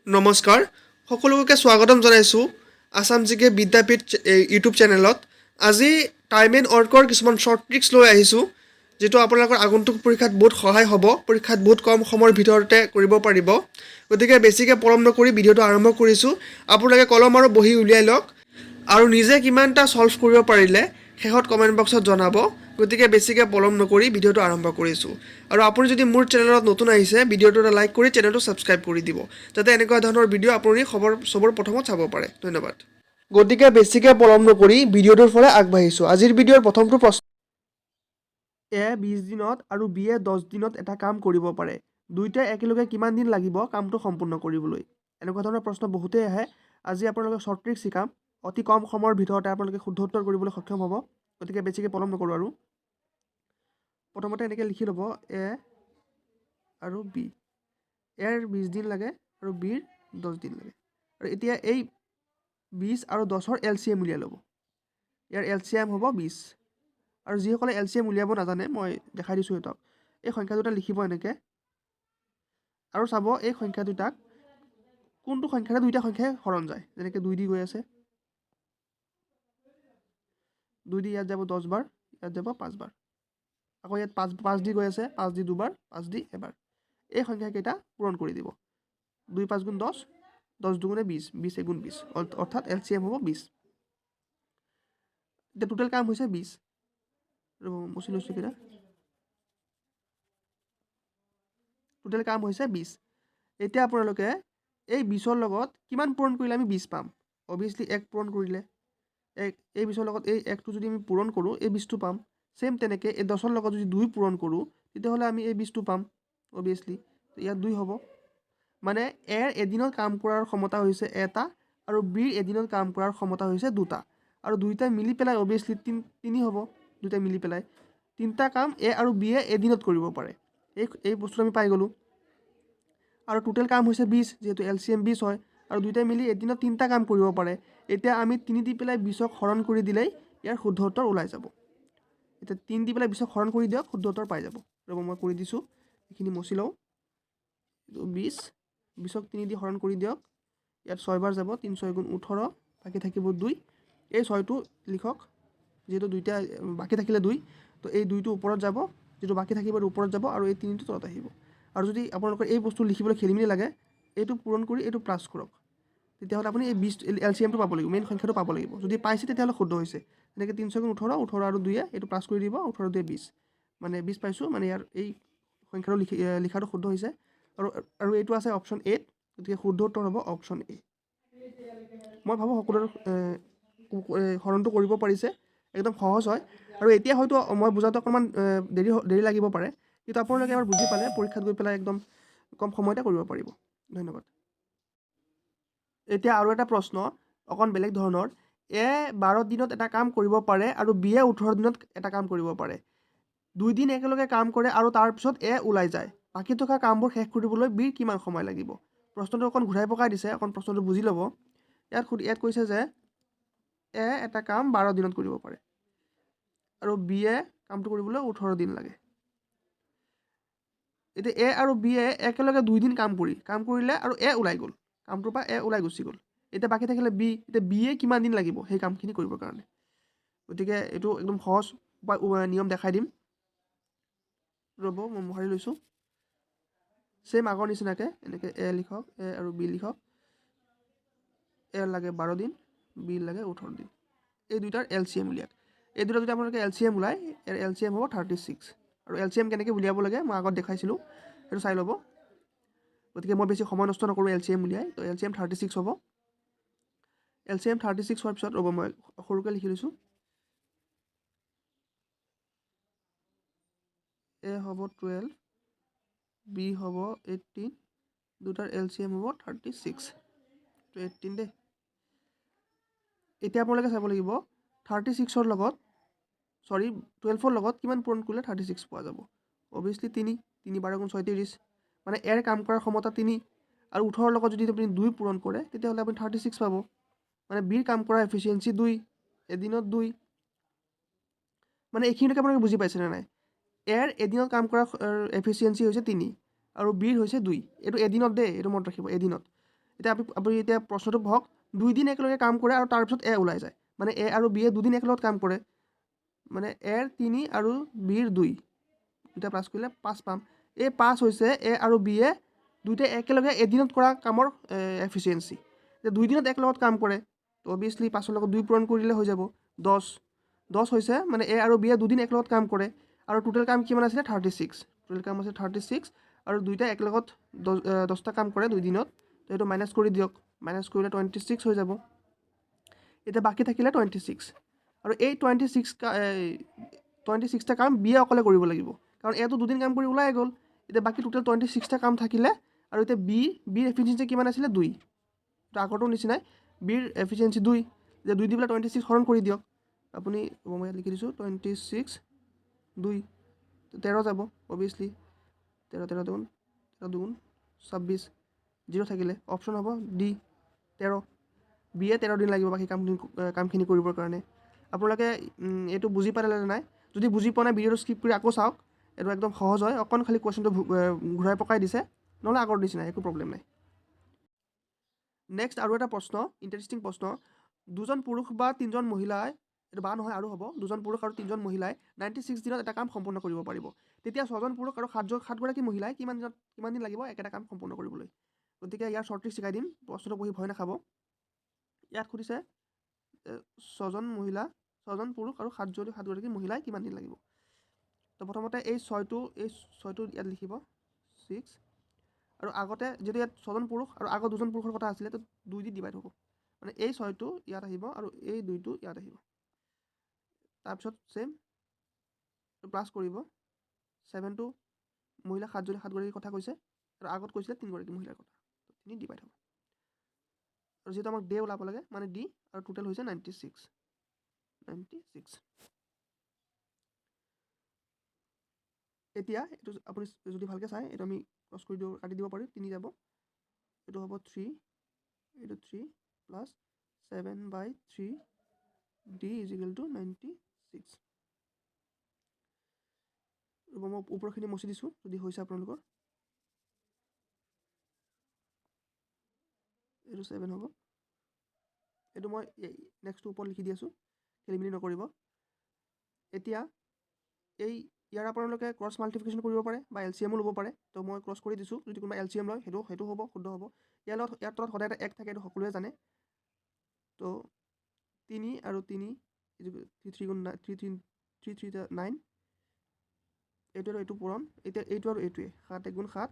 নমস্কাৰ সকলোকে স্বাগতম জনাইছোঁ আসাম জিকে বিদ্যাপীঠ ইউটিউব চেনেলত। আজি টাইম এণ্ড অৰ্কৰ কিছুমান শ্বৰ্ট ট্ৰিক্স লৈ আহিছোঁ, যিটো আপোনালোকৰ আগন্তুক পৰীক্ষাত বহুত সহায় হ'ব। পৰীক্ষাত বহুত কম সময়ৰ ভিতৰতে কৰিব পাৰিব। গতিকে বেছিকৈ পলম নকৰি ভিডিঅ'টো আৰম্ভ কৰিছোঁ। আপোনালোকে কলম আৰু বহি উলিয়াই লওক আৰু নিজে কিমানটা ছল্ভ কৰিব পাৰিলে শেষত কমেণ্ট বক্সত জনাব। গতিকে বেছিকৈ পলম নকৰি ভিডিঅ'টো আৰম্ভ কৰিছোঁ। আৰু আপুনি যদি মোৰ চেনেলত নতুন আহিছে, ভিডিঅ'টো এটা লাইক কৰি চেনেলটো ছাবস্ক্ৰাইব কৰি দিব, যাতে এনেকুৱা ধৰণৰ ভিডিঅ' আপুনি চবৰ প্ৰথমত চাব পাৰে। ধন্যবাদ। গতিকে বেছিকৈ পলম নকৰি ভিডিঅ'টোৰ ফালে আগবাঢ়িছোঁ। আজিৰ ভিডিঅ'ৰ প্ৰথমটো প্ৰশ্ন, এ 20 দিনত আৰু বি এ 10 দিনত এটা কাম কৰিব পাৰে। দুয়োটাই একেলগে কিমান দিন লাগিব কামটো সম্পূৰ্ণ কৰিবলৈ? এনেকুৱা ধৰণৰ প্ৰশ্ন বহুতেই আহে। আজি আপোনালোকে শ্বৰ্ট ট্ৰিক শিকাম। অতি কম সময়ৰ ভিতৰতে আপোনালোকে শুদ্ধ উত্তৰ কৰিবলৈ সক্ষম হ'ব। গতিকে বেছিকৈ পলম নকৰোঁ। আৰু প্ৰথমতে এনেকৈ লিখি ল'ব এ আৰু বি। এৰ 20 দিন লাগে আৰু বিৰ 10 দিন লাগে। আৰু এতিয়া এই 20 আৰু 10ৰ LCM উলিয়াই ল'ব। ইয়াৰ LCM হ'ব 20। আৰু যিসকলে LCM উলিয়াব নাজানে, মই দেখাই দিছোঁ সিহঁতক। এই সংখ্যা দুটা লিখিব এনেকৈ আৰু চাব এই সংখ্যা দুটাক কোনটো সংখ্যাৰে দুইটা সংখ্যাই হৰণ যায়। যেনেকৈ 2 দি গৈ আছে, 2 দি ইয়াত যাব 10 বাৰ, ইয়াত যাব 5 বাৰ। আকৌ ইয়াত 5 দি গৈ আছে, 5 দি দুবাৰ, 5 দি এবাৰ। এই সংখ্যাকেইটা পূৰণ কৰি দিব। 2 5 গুণ 10, 10 দুগুণে 20, 20 এগুণ 20, অৰ্থাৎ LCM হ'ব 20। এতিয়া টোটেল কাম হৈছে 20। মুছি লৈছোঁ কেইটা। টোটেল কাম হৈছে 20। এতিয়া আপোনালোকে এই 20ৰ লগত কিমান পূৰণ কৰিলে আমি 20 পাম? অভিয়াছলি 1 পূৰণ কৰিলে এই 20ৰ লগত এই 1টো যদি আমি পূৰণ কৰোঁ, এই 20টো পাম। ছেম তেনেকৈ এই 10ৰ লগত যদি 2 পূৰণ কৰোঁ, তেতিয়াহ'লে আমি এই 20টো পাম অভিয়াছলি। ইয়াত 2 হ'ব। মানে এৰ এদিনত কাম কৰাৰ ক্ষমতা হৈছে 1টা আৰু বিৰ এদিনত কাম কৰাৰ ক্ষমতা হৈছে 2টা। আৰু দুইটাই মিলি পেলাই অভিয়াছলি 3 হ'ব। দুইটাই মিলি পেলাই 3টা কাম এ আৰু বিয়ে এদিনত কৰিব পাৰে। এই বস্তুটো আমি পাই গ'লোঁ। আৰু টোটেল কাম হৈছে 20, যিহেতু LCM 20 হয়। আৰু দুইটাই মিলি এদিনত 3টা কাম কৰিব পাৰে। এতিয়া আমি 3 দি পেলাই 20ক হৰণ কৰি দিলেই ইয়াৰ শুদ্ধ উত্তৰ ওলাই যাব। এতিয়া 3 দি পেলাই 20ক হৰণ কৰি দিয়ক, শুদ্ধ উত্তৰ পাই যাব। ৰ'ব মই কৰি দিছোঁ, এইখিনি মচি লওঁ। 20ক 3 দি হৰণ কৰি দিয়ক। ইয়াত 6 বাৰ যাব, 3 6 গুণ 18, বাকী থাকিব 2। এই 6টো লিখক, যিহেতু দুইটা বাকী থাকিলে 2, তো এই 2টো ওপৰত যাব, যিটো বাকী থাকিব এইটো ওপৰত যাব, আৰু এই 3টো তলত আহিব। আৰু যদি আপোনালোকৰ এই বস্তু লিখিবলৈ খেলি মেলি লাগে, এইটো পূৰণ কৰি এইটো প্লাছ কৰক, তেতিয়াহ'লে আপুনি এই 20 LCMটো পাব লাগিব, মেইন সংখ্যাটো পাব লাগিব। যদি পাইছে তেতিয়াহ'লে শুদ্ধ হৈছে। তেনেকৈ 3 6 গুণ 18, 18 আৰু 2 এইটো প্লাছ কৰি দিব, 18 2 20, মানে 20 পাইছোঁ। মানে ইয়াৰ এই সংখ্যাটো লিখাটো শুদ্ধ হৈছে। আৰু এইটো আছে অপশ্যন এ, গতিকে শুদ্ধ উত্তৰ হ'ব অপশ্যন এ। মই ভাবোঁ সকলোৰে হৰণটো কৰিব পাৰিছে, একদম সহজ হয়। আৰু এতিয়া হয়তো মই বুজাওঁতে অকণমান দেৰি লাগিব পাৰে, কিন্তু আপোনালোকে এবাৰ বুজি পালে পৰীক্ষাত গৈ পেলাই একদম কম সময়তে কৰিব পাৰিব। ধন্যবাদ। এতিয়া আৰু এটা প্ৰশ্ন অকণ বেলেগ ধৰণৰ। এ 12 দিনত এটা কাম কৰিব পাৰে আৰু বিয়ে 18 দিনত এটা কাম কৰিব পাৰে। 2 দিন একেলগে কাম কৰে আৰু তাৰপিছত এ ওলাই যায়। বাকী থকা কামবোৰ শেষ কৰিবলৈ বিৰ কিমান সময় লাগিব? প্ৰশ্নটো অকণ ঘূৰাই পকাই দিছে, অকণ প্ৰশ্নটো বুজি ল'ব। ইয়াত কৈছে যে এ এটা কাম 12 দিনত কৰিব পাৰে আৰু বিয়ে কামটো কৰিবলৈ 18 দিন লাগে। এতিয়া এ আৰু বিয়ে একেলগে 2 দিন কাম কৰিলে আৰু এ ওলাই গ'ল, কামটোৰ পৰা এ ওলাই গুচি গ'ল। এতিয়া বাকী থাকিলে বি। এতিয়া বিয়ে কিমান দিন লাগিব সেই কামখিনি কৰিবৰ কাৰণে? গতিকে এইটো একদম সহজ নিয়ম দেখাই দিম। ৰ'ব মই মোহাৰি লৈছোঁ। ছেম আগৰ নিচিনাকৈ এনেকৈ এ লিখক, এ আৰু বি লিখক। এ লাগে 12 দিন, বি লাগে 18 দিন। এই দুইটাৰ LCM উলিয়াওক। এই দুটা যদি আপোনালোকে LCM ওলায়, ইয়াৰ LCM হ'ব 36। আৰু LCM কেনেকৈ উলিয়াব লাগে মই আগত দেখাইছিলোঁ, সেইটো চাই ল'ব। গতিকে মই বেছি সময় নষ্ট নকৰোঁ LCM উলিয়াই। তো LCM 36 হ'ব। LCM 36 হোৱাৰ পিছত ৰ'ব মই সৰুকৈ লিখি লৈছোঁ। এ হ'ব 12, বি হ'ব 18, দুটাৰ LCM হ'ব 36, তো 18 দেই। এতিয়া আপোনালোকে চাব লাগিব 36ৰ লগত 12ৰ লগত কিমান পূৰণ কৰিলে 36 পোৱা যাব? অভিয়াছলি 3 12 গুণ 36, মানে এৰ কাম কৰাৰ ক্ষমতা 3, আৰু 18ৰ লগত যদি আপুনি 2 পূৰণ কৰে তেতিয়াহ'লে আপুনি 36 পাব। মানে বিৰ কাম কৰা এফিচিয়েঞ্চি 2, এদিনত 2। মানে এইখিনিলৈকে আপোনালোকে বুজি পাইছেনে নাই? এৰ এদিনত কাম কৰা এফিচিয়েঞ্চি হৈছে 3 আৰু বিৰ হৈছে 2। এইটো এদিনত দেই, এইটো মনত ৰাখিব, এদিনত। এতিয়া আপুনি এতিয়া প্ৰশ্নটো পঢ়ক, 2 দিন একেলগে কাম কৰে আৰু তাৰপিছত এ ওলাই যায়, মানে এ আৰু বিয়ে 2 দিন একেলগত কাম কৰে, মানে এৰ 3 আৰু বিৰ 2, দুটা প্লাছ কৰিলে 5 পাম। এই 5 হৈছে এ আৰু বিয়ে দুইটাই একেলগে এদিনত কৰা কামৰ এফিচিয়েঞ্চি। এতিয়া 2 দিনত একেলগত কাম কৰে, তো অবভিয়াছলি 5ৰ লগত 2 পূৰণ কৰি দিলে হৈ যাব 10 হৈছে মানে এ আৰু বিয়ে 2 দিন একেলগত কাম কৰে, আৰু টোটেল কাম কিমান আছিলে 36, টোটেল কাম আছে 36, আৰু দুইটাই একেলগত 10টা কাম কৰে 2 দিনত, তো সেইটো মাইনাছ কৰি দিয়ক, মাইনাছ কৰিলে 26 হৈ যাব। এতিয়া বাকী থাকিলে 26, আৰু এই 26টা কাম বিয়ে অকলে কৰিব লাগিব, কাৰণ এটো 2 দিন কাম কৰি ওলাই গ'ল। এতিয়া বাকী টোটেল 26টা কাম থাকিলে, আৰু এতিয়া বিৰ এফিচিয়েঞ্চি কিমান আছিলে 2, তো আগৰটোৰ নিচিনাই বিৰ এফিচিয়েঞ্চি 2, যে 2 দি পেলাই 26 হৰণ কৰি দিয়ক আপুনি, মই ইয়াত লিখি দিছোঁ 26 2, 13 যাব অবভিয়াছলি, 13 দুগুণ 26, 0 থাকিলে অপশ্যন হ'ব ডি 13, বিয়ে 13 দিন লাগিব বাকী কামখিনি কৰিবৰ কাৰণে। আপোনালোকে এইটো বুজি পালে নে নাই? যদি বুজি পোৱা নাই ভিডিঅ'টো স্কিপ কৰি আকৌ চাওক, এইটো একদম সহজ হয়, অকণ খালি কুৱেশ্যনটো ঘূৰাই পকাই দিছে, নহ'লে আগৰ নিচিনাই একো প্ৰব্লেম নাই। নেক্সট আৰু এটা প্ৰশ্ন, ইণ্টাৰেষ্টিং প্ৰশ্ন, 2জন পুৰুষ বা 3জন মহিলাই, এইটো বা নহয় আৰু হ'ব, 2জন পুৰুষ আৰু 3জন মহিলাই 96 দিনত এটা কাম সম্পূৰ্ণ কৰিব পাৰিব, তেতিয়া 6জন পুৰুষ আৰু 7গৰাকী মহিলাই কিমান দিন লাগিব একেটা কাম সম্পূৰ্ণ কৰিবলৈ? গতিকে ইয়াৰ শ্বৰ্ট ট্ৰিক শিকাই দিম, প্ৰশ্নটো পঢ়ি ভয় নাখাব। ইয়াত সুধিছে 6জন পুৰুষ আৰু 7গৰাকী মহিলাই কিমান দিন লাগিব। তো প্ৰথমতে এই 6টো ইয়াত লিখিব 6, আৰু আগতে যদি ইয়াত 6জন পুৰুষ আৰু আগত 2জন পুৰুষৰ কথা আছিলে, তো 2 দি ডিভাইড হ'ব, মানে এই 6টো ইয়াত আহিব আৰু এই 2টো ইয়াত আহিব, তাৰপিছত চেম প্লাছ কৰিব, 7টো মহিলা 7গৰাকীৰ কথা কৈছে, আৰু আগত কৈছিলে 3গৰাকী মহিলাৰ কথা, 3 ডিভাইড হ'ব, আৰু যিহেতু আমাক ডে ওলাব লাগে মানে ডি, আৰু টোটেল হৈছে 96। এতিয়া এইটো আপুনি যদি ভালকৈ চাই, এইটো আমি ক্ৰছ কৰি কাটি দিব পাৰি, 3 যাব, এইটো হ'ব 3, এইটো 3 প্লাছ 7/3 ডি = 96। মই ওপৰখিনি মচি দিছোঁ যদি হৈছে আপোনালোকৰ, এইটো 7 হ'ব, এইটো মই নেক্সটটো ওপৰত লিখি দি আছোঁ, খেলিমেলি নকৰিব। এতিয়া ইয়াৰ আপোনালোকে ক্ৰছ মাল্টিপ্লিকেশ্যন কৰিব পাৰে বা LCMও ল'ব পাৰে, তো মই ক্ৰছ কৰি দিছোঁ, যদি কোনোবা LCM লয় সেইটো হ'ব, শুদ্ধ হ'ব। ইয়াৰ তলত সদায় এটা 1 থাকে, এইটো সকলোৱে জানে, তো 3 আৰু 3 3 9, এইটো আৰু এইটো পূৰণ, এতিয়া এইটো আৰু এইটোৱে 7 × 1 = 7,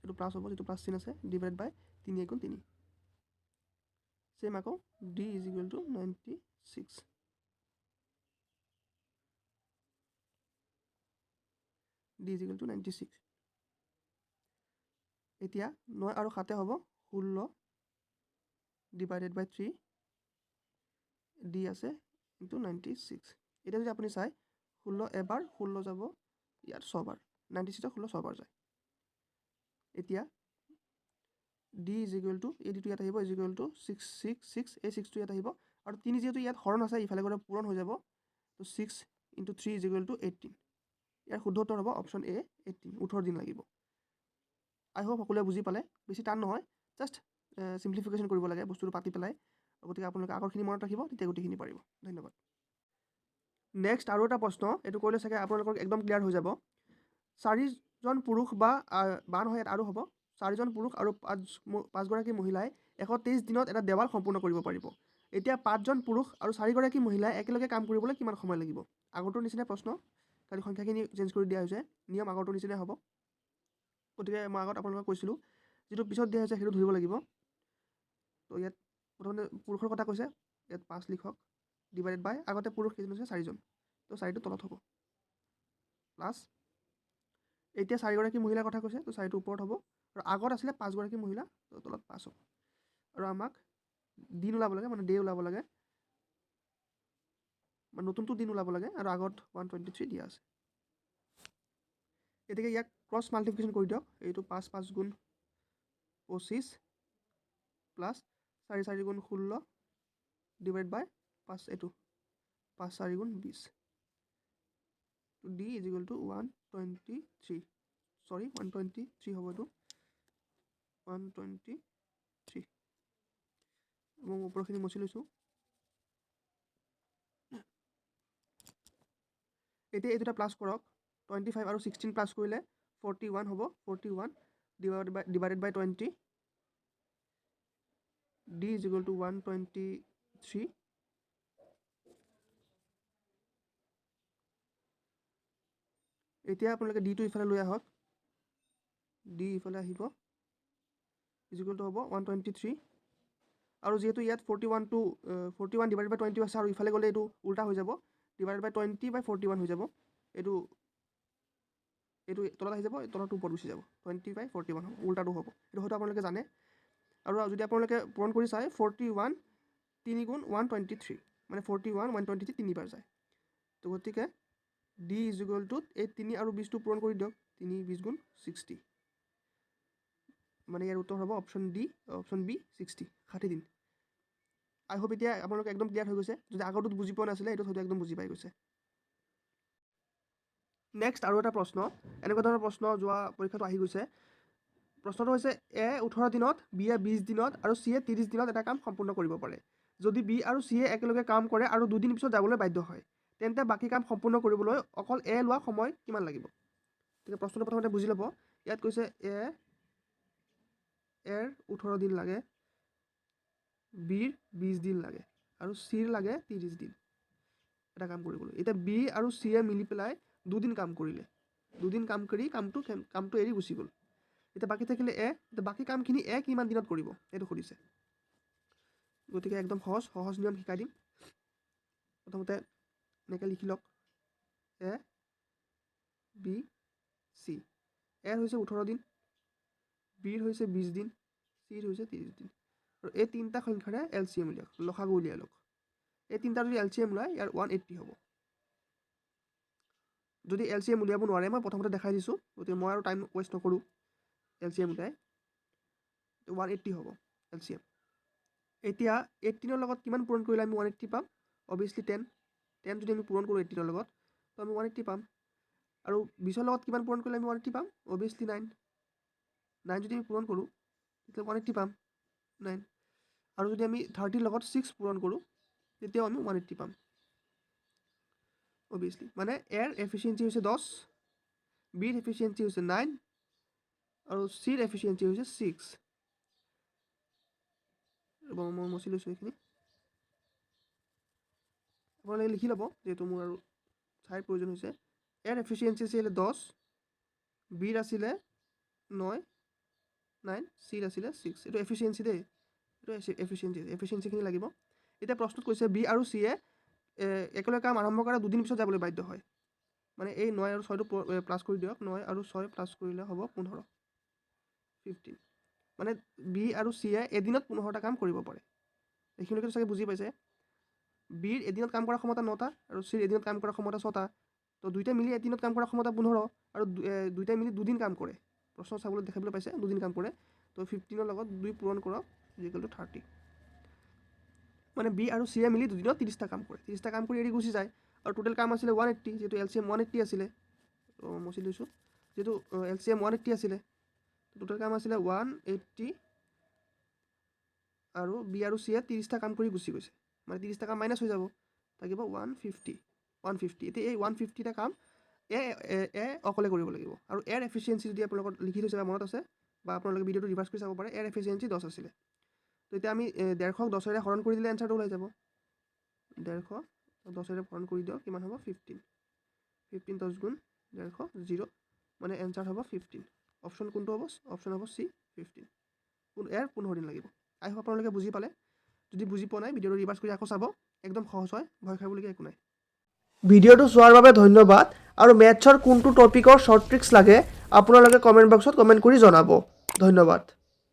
এইটো প্লাছ হ'ব, যিটো প্লাছ চিন আছে, ডিভাইড বাই 3 × 3, চেম আকৌ ডি = 96, ডি = 96। এতিয়া 9 আৰু 7 হ'ব 16 ডিভাইডেড বাই 3, ডি আছে × 96। এতিয়া যদি আপুনি চাই 16 এবাৰ, 16 যাব ইয়াত 6বাৰ, 96ত 16 6বাৰ যায়। এতিয়া ডি = এই ডিটো ইয়াত আহিব, =6, এই 6টো ইয়াত আহিব, আৰু 3 যিহেতু ইয়াত হৰণ আছে ইফালে গ'লে পূৰণ হৈ যাব, তো 6 × 3 = 18। ইয়াৰ শুদ্ধ উত্তৰ হ'ব অপশ্যন এ 18, 18 দিন লাগিব। আই হোপ সকলোৱে বুজি পালে, বেছি টান নহয়, জাষ্ট চিম্প্লিফিকেশ্যন কৰিব লাগে বস্তুটো পাতি পেলাই, গতিকে আপোনালোকে আগৰখিনি মনত ৰাখিব, তেতিয়া গোটেইখিনি পাৰিব। ধন্যবাদ। নেক্সট আৰু এটা প্ৰশ্ন, এইটো কৰিলে চাগে আপোনালোকৰ একদম ক্লিয়াৰ হৈ যাব। 4জন পুৰুষ বা নহয় ইয়াত আৰু হ'ব, 4জন পুৰুষ আৰু 5গৰাকী মহিলাই 123 দিনত এটা দেৱাল সম্পূৰ্ণ কৰিব পাৰিব। এতিয়া 5জন পুৰুষ আৰু 4গৰাকী মহিলাই একেলগে কাম কৰিবলৈ কিমান সময় লাগিব? আগৰটোৰ নিচিনাই প্ৰশ্ন, খালি সংখ্যাখিনি চেঞ্জ কৰি দিয়া হৈছে, নিয়ম আগৰটোৰ নিচিনাই হ'ব। গতিকে মই আগত আপোনালোকক কৈছিলোঁ, যিটো পিছত দিয়া হৈছে সেইটো ধৰিব লাগিব। তো ইয়াত প্ৰথমতে পুৰুষৰ কথা কৈছে, ইয়াত 5 লিখক, ডিভাইডেড বাই, আগতে পুৰুষ কেইজন হৈছে 4জন, তো 4টো তলত হ'ব, প্লাছ, এতিয়া 4গৰাকী মহিলাৰ কথা কৈছে, তো 4টো ওপৰত হ'ব, আৰু আগত আছিলে 5গৰাকী মহিলা, তো তলত 5 হ'ব, আৰু আমাক দিন ওলাব লাগে, মানে ডে ওলাব লাগে, মানে নতুনটো দিন ওলাব লাগে, আৰু আগত 123 দিয়া আছে। গতিকে ইয়াক ক্ৰছ মাল্টিপ্লিকেশ্যন কৰি দিয়ক, এইটো 5 × 5 = 25 প্লাছ 4 × 4 = 16 ডিভাইড বাই 5, এইটো 5 × 4 = 20, ডি = 123 হ'ব এইটো, 123 এবং ওপৰখিনি মুছি লৈছোঁ। এতিয়া এই দুটা প্লাছ কৰক, 25 আৰু 16 প্লাছ কৰিলে 41 হ'ব। 41 divided by 20, d is equal to 123। এতিয়া আপোনালোকে ডিটো ইফালে লৈ আহক, ডি ইফালে আহিব, ইজ ইকুৱেল টু হ'ব 123। আৰু যিহেতু ইয়াত 41 ডিভাইডেড বাই 20 আছে আৰু ইফালে গ'লে এইটো উল্টা হৈ যাব, ডিভাইডেড বাই 20 বাই 41 হৈ যাব। এইটো তলত আহি যাব, তলৰটো ওপৰত গুচি যাব, 20 বাই 41 হ'ব, উল্টাটো হ'ব। এইটো হয়তো আপোনালোকে জানে। আৰু যদি আপোনালোকে পূৰণ কৰি চায় 41 3 গুণ 123, মানে 41 123 তিনিবাৰ যায়। তো গতিকে ডি ইজ ইকুৱেল টু এই 3 আৰু 20টো পূৰণ কৰি দিয়ক, 3 20 গুণ 60, মানে ইয়াৰ উত্তৰ হ'ব অপশ্যন বি 60 দিন। আই হোপ এতিয়া আপোনালোকে একদম ক্লিয়াৰ হৈ গৈছে। যদি আগৰটোত বুজি পোৱা নাছিলে, এইটোত হয়তো একদম বুজি পাই গৈছে। নেক্সট আৰু এটা প্ৰশ্ন, এনেকুৱা ধৰণৰ প্ৰশ্ন যোৱা পৰীক্ষাটো আহি গৈছে। প্ৰশ্নটো হৈছে এ 18 দিনত, বি এ 20 দিনত আৰু চি এ 30 দিনত এটা কাম সম্পূৰ্ণ কৰিব পাৰে। যদি বি আৰু চি এ একেলগে কাম কৰে আৰু 2 দিন পিছত যাবলৈ বাধ্য হয়, তেন্তে বাকী কাম সম্পূৰ্ণ কৰিবলৈ অকল এ লোৱা সময় কিমান লাগিব? গতিকে প্ৰশ্নটো প্ৰথমতে বুজি ল'ব। ইয়াত কৈছে এৰ 18 দিন লাগে, বিৰ 20 দিন লাগে আৰু চিৰ লাগে 30 দিন এটা কাম কৰিবলৈ। এতিয়া বি আৰু চি এ মিলি পেলাই 2 দিন কাম কৰিলে, 2 দিন কাম কৰি কামটো এৰি গুচি গ'ল। এতিয়া বাকী থাকিলে এতিয়া বাকী কামখিনি কিমান দিনত কৰিব এইটো সুধিছে। গতিকে একদম সহজ নিয়ম শিকাই দিম। প্ৰথমতে এনেকৈ লিখি লওক, এ বি চি। এৰ হৈছে 18 দিন, বিৰ হৈছে 20 দিন, চিৰ হৈছে 30 দিন। আৰু এই তিনিটা সংখ্যাৰে LCM উলিয়াওক, লসাগু উলিয়াই লওক। এই তিনিটা যদি LCM ওলায়, ইয়াৰ 180 হ'ব। যদি LCM উলিয়াব নোৱাৰে, মই প্ৰথমতে দেখাই দিছোঁ, গতিকে মই আৰু টাইম ৱেষ্ট নকৰোঁ। LCM উলিয়াই 180 হ'ব LCM। এতিয়া 18ৰ লগত কিমান পূৰণ কৰিলে আমি 180 পাম? অভিয়াছলি 10 যদি আমি পূৰণ কৰোঁ 18ৰ লগত, তো আমি 180 পাম। আৰু 20ৰ লগত কিমান পূৰণ কৰিলে আমি 180 পাম? অভিয়াছলি 9 যদি আমি পূৰণ কৰোঁ তেতিয়া 180 পাম, 9। আৰু যদি আমি 30ৰ লগত 6 পূৰণ কৰোঁ তেতিয়াও আমি 180 পাম অভিয়াছলি। মানে এৰ এফিচিয়েঞ্চি হৈছে 10, বিৰ এফিচিয়েঞ্চি হৈছে 9 আৰু চিৰ এফিচিয়েঞ্চি হৈছে 6। মই মচি লৈছোঁ এইখিনি, আপোনালোকে লিখি ল'ব যিহেতু মোৰ আৰু চাইৰ প্ৰয়োজন হৈছে। এৰ এফিচিয়েঞ্চি আছিলে 10, বিৰ আছিলে 9, চিৰ আছিলে 6। এইটো এফিচিয়েঞ্চি দেই, এইটো এফিচিয়েঞ্চিখিনি লাগিব। এতিয়া প্ৰশ্নত কৈছে বি আৰু চিয়ে একেলগে কাম আৰম্ভ কৰা 2 দিন পিছত যাবলৈ বাধ্য হয়। মানে এই 9 আৰু 6টো প্লাছ কৰি দিয়ক, 9 আৰু 6 প্লাছ কৰিলে হ'ব 15। মানে বি আৰু চিয়ে এদিনত 15টা কাম কৰিব পাৰে। এইখিনিলৈকে চাগে বুজি পাইছে। বিৰ এদিনত কাম কৰাৰ ক্ষমতা 9টা আৰু চিৰ এদিনত কাম কৰাৰ ক্ষমতা 6টা। তো দুইটা মিলি এদিনত কাম কৰাৰ ক্ষমতা 15 আৰু দুইটাই মিলি 2 দিন কাম কৰে। প্ৰশ্ন চাবলৈ দেখাবলৈ পাইছে 2 দিন কাম কৰে। তো 15ৰ লগত 2 পূৰণ কৰক, ইকুৱেল টু 30। মানে বি আৰু চিয়ে মিলি 2 দিনত 30টা কাম কৰে, 30টা কাম কৰি এৰি গুচি যায়। আৰু টোটেল কাম আছিলে 180, যিহেতু LCM 180 আছিলে, তো মচি লৈছোঁ, যিহেতু LCM 180 আছিলে, টোটেল কাম আছিলে 180। আৰু বি আৰু চিয়ে 30টা কাম কৰি গুচি গৈছে, মানে 30টা কাম মাইনাছ হৈ যাব, থাকিব 150। এতিয়া এই 150টা কাম অকলে কৰিব লাগিব। আৰু এৰ এফিচিয়েঞ্চি যদি আপোনালোকৰ লিখি থৈছে বা মনত আছে, বা আপোনালোকে ভিডিঅ'টো ৰিভাৰ্চ কৰি চাব পাৰে, এৰ এফিচিয়েঞ্চি 10 আছিলে। তো এতিয়া আমি 150ক 10ৰে হৰণ কৰি দিলে এনচাৰটো ওলাই যাব। 150 10ৰে হৰণ কৰি দিয়ক, কিমান হ'ব? 15 10 গুণ 150 0, মানে এনচাৰ হ'ব 15। অপশ্যন কোনটো হ'ব? অপশ্যন হ'ব চি 15। এৰ 15 দিন লাগিব। আই হোপ আপোনালোকে বুজি পালে। যদি বুজি পোৱা নাই, ভিডিঅ'টো ৰিভাৰ্চ কৰি আকৌ চাব, একদম সহজ হয়, ভয় খাবলগীয়া একো নাই। ভিডিঅ'টো চোৱাৰ বাবে ধন্যবাদ। আৰু মেথছৰ কোনটো টপিকৰ শ্বৰ্ট ট্ৰিক্স লাগে আপোনালোকে কমেণ্ট বক্সত কমেণ্ট কৰি জনাব। ধন্যবাদ।